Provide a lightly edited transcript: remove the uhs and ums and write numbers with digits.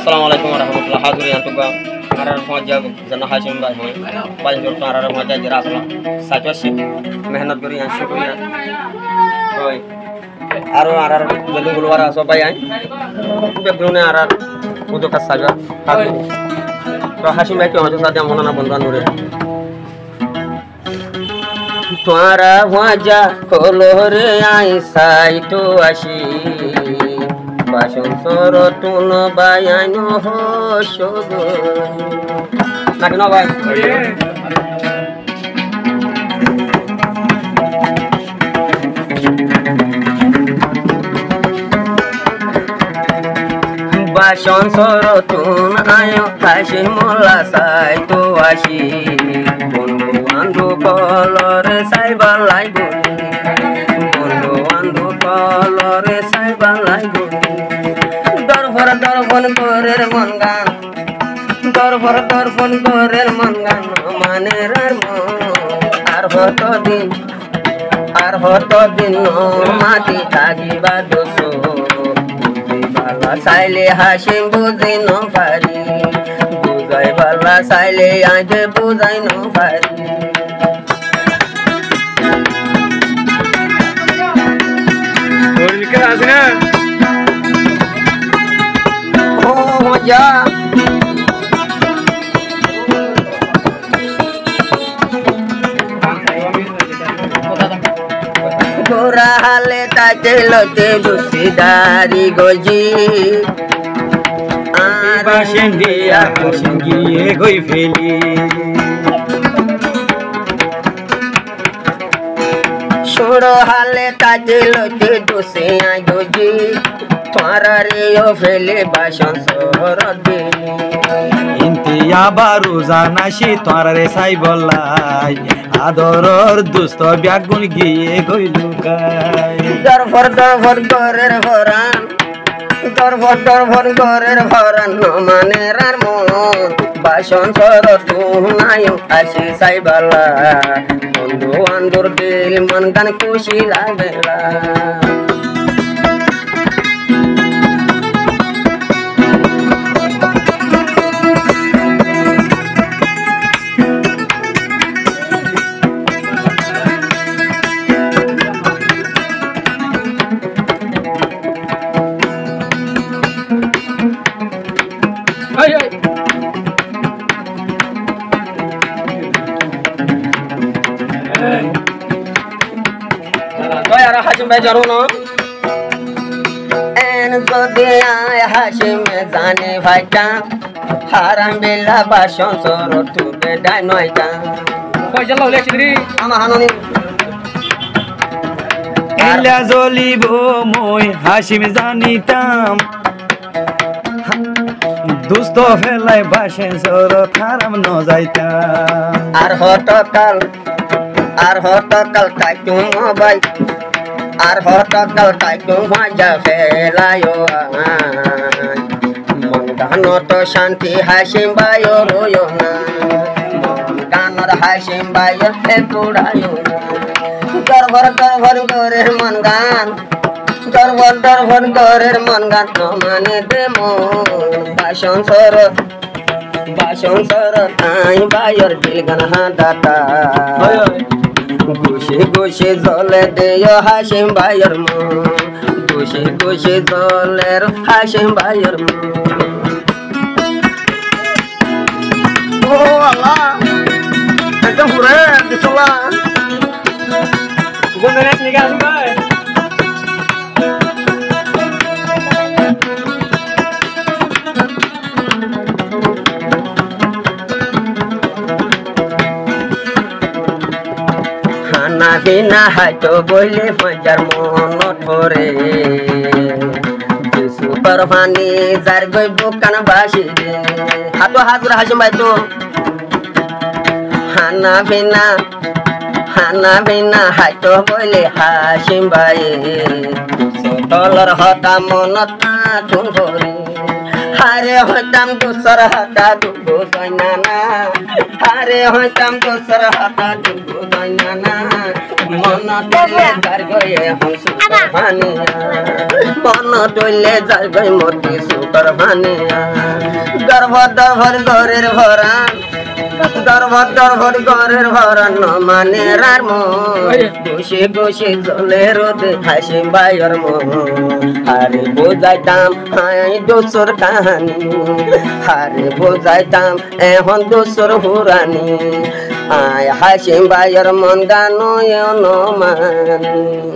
Assalamualaikum warahmatullahi wabarakatuh. Arar pojak jana Hashim bhai hoy. Banjur to arar pojak jara asla. Sajoshi mehnat kori an shukriya. Hoy. Aro arar jodi gulwara sobai ai. Bebrune arar udo ka saja. To Hashim bhai ke hojo sadya monana bandhan nure. Tuara wajah kolore ai sai to ashi. Bashan sorotun bayano ho shogun. Nak no bhai. Bashan sorotun ayo Hashimullah sai to ashi. Bundu andu kolore sai balai guni. Bundu andu kolore sai balai guni. Dorfon korer mongan, dorfon korer mongan, manerar mo, ar hoto din no mati tagi badoso, bala saile Hashim buzai no fari, buzai bala saile aje buzai no fari. Ya Gora hale tajelo te dusidari goji Bashendia bashengie goi feli Shuro hale tajelo te dusia goji Twarario fele bashan sorode Intiya baruzana shi twarare sai bollai adoror dusto byagun giye goilukai Dorfor gorer voran no manerar mo bashan sorotu nayo ashi sai bala bondu andur dil mangan kushi lagela Hashim bhai jaru no en jodi ay Hashim jane bhaita haram bela bashon soro tu be dai noita koi jallo le chidri ama hanoni ella zolibo moi Hashim janitam dusto felai bashen soro haram no jaitam ar hotokal taitu bai ar hotokal taitu waja felayo mongano to shanti Hashim bayo royona monganor Hashim bayo ekurayo dorfor gorer mongan dorfor gorer mongan no mane demo bashan sorot ai bayor dilgan hadata Gushe zole deyo Hashim bayor mo Gushe zoler Hashim bayor mo Oh Allah Ekam pura disola Gundanes nikah sukai Hina hato bole fajar mono thore super fani jar goi bukan bashi hato hazur Hashim bhai to hana bina hato bole Hashim bhai tolor hota monot tun thore আরে হইতাম দোসর হাতা দুবো দইনা না আরে হইতাম দোসর হাতা দুবো দইনা না মন ডলে যার গয়ে হংসু হানিয়া মন ডলে যার গয়ে মতি সুকর হানিয়া গর্ভ দর্ভর গরের ভরা দর্ভর দর্ভর গরের ভরা ন মানে রার মন বসে বসে জলে রোদে হাসিম ভাইয়ের মন আরে বোঝাইতাম হাই দোসর কাহানি আরে বোঝাইতাম এখন দোসর হুরানি আয় হাসিম ভাইয়ের মন গানো ন মানি